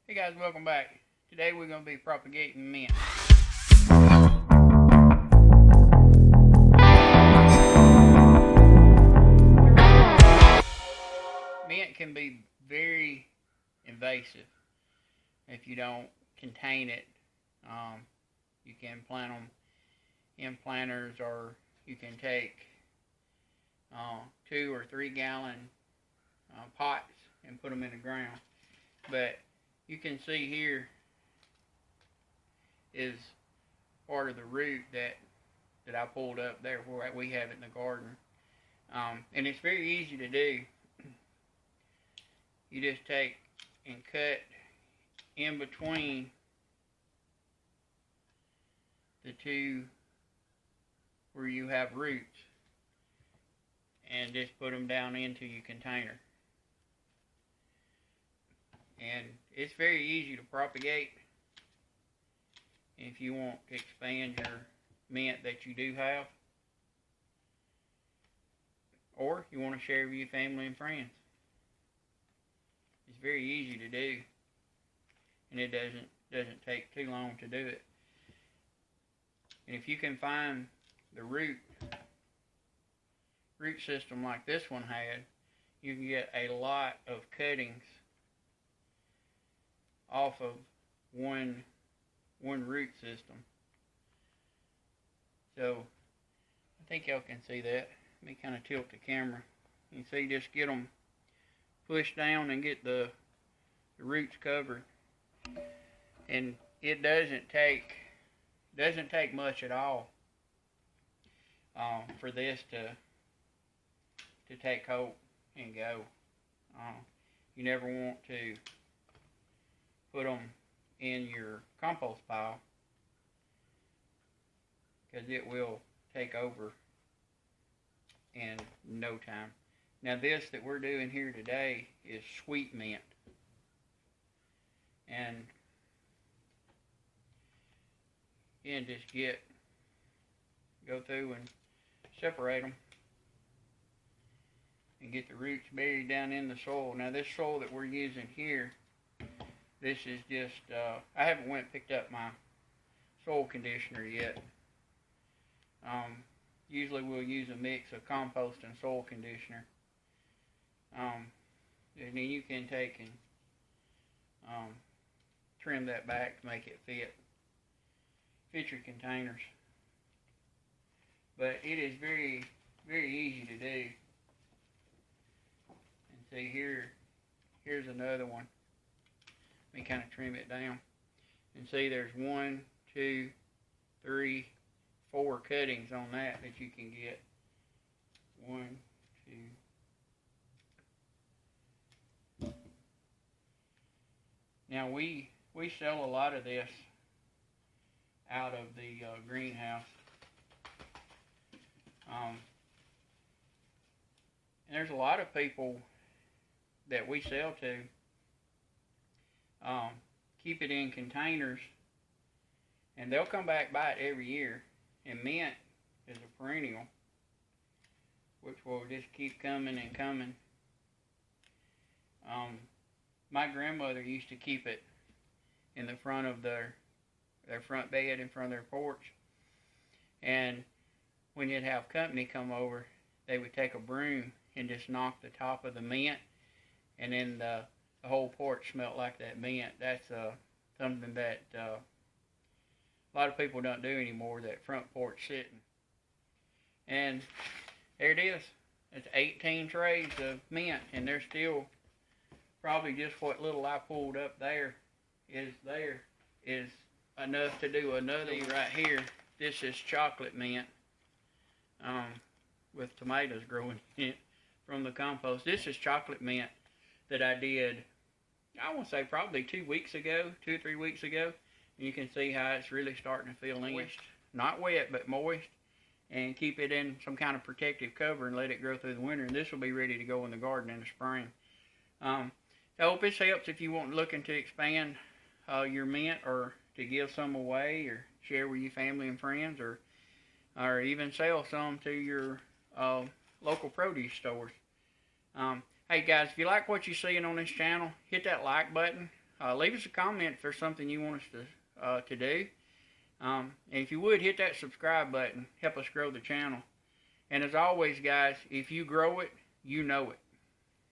Hey guys, welcome back. Today we're going to be propagating mint. Mint can be very invasive if you don't contain it. You can plant them in planters, or you can take 2 or 3 gallon pots and put them in the ground. But you can see here is part of the root that I pulled up there where we have it in the garden. And it's very easy to do. You just take and cut in between the two where you have roots and just put them down into your container. And it's very easy to propagate if you want to expand your mint that you do have, or you want to share with your family and friends. It's very easy to do, and it doesn't take too long to do it. And if you can find the root system like this one had, you can get a lot of cuttings off of one root system. So I think y'all can see that. Let me kind of tilt the camera. You see, just get them pushed down and get the roots covered. And it doesn't take much at all for this to take hold and go. You never want to put them in your compost pile, because it will take over in no time. Now this that we're doing here today is sweet mint, and again, just go through and separate them and get the roots buried down in the soil. Now this soil that we're using here, this is just, I haven't went and picked up my soil conditioner yet. Usually we'll use a mix of compost and soil conditioner. And then you can take and trim that back to make it fit your containers. But it is very, very easy to do. And see, here's another one. Let me kind of trim it down. And see, there's 1, 2, 3, 4 cuttings on that you can get. 1, 2. Now we sell a lot of this out of the greenhouse. And there's a lot of people that we sell to keep it in containers, and they'll come back by it every year. And mint is a perennial, which will just keep coming and coming. My grandmother used to keep it in the front of their front bed, in front of their porch. And when you'd have company come over, they would take a broom and just knock the top of the mint, and then the whole porch smelled like that mint. That's something that a lot of people don't do anymore, that front porch sitting. And there it is. It's 18 trays of mint, and they're still probably just what little I pulled up there is enough to do another right here. This is chocolate mint with tomatoes growing in it from the compost. This is chocolate mint that I did, I want to say probably 2 weeks ago, 2 or 3 weeks ago. And you can see how it's really starting to feel moist. Not wet, but moist. And keep it in some kind of protective cover and let it grow through the winter. And this will be ready to go in the garden in the spring. I hope this helps if you want looking to expand your mint, or to give some away, or share with your family and friends, or even sell some to your local produce stores. Hey guys, if you like what you're seeing on this channel, hit that like button. leave us a comment if there's something you want us to do. And if you would, hit that subscribe button. Help us grow the channel. And as always, guys, if you grow it, you know it.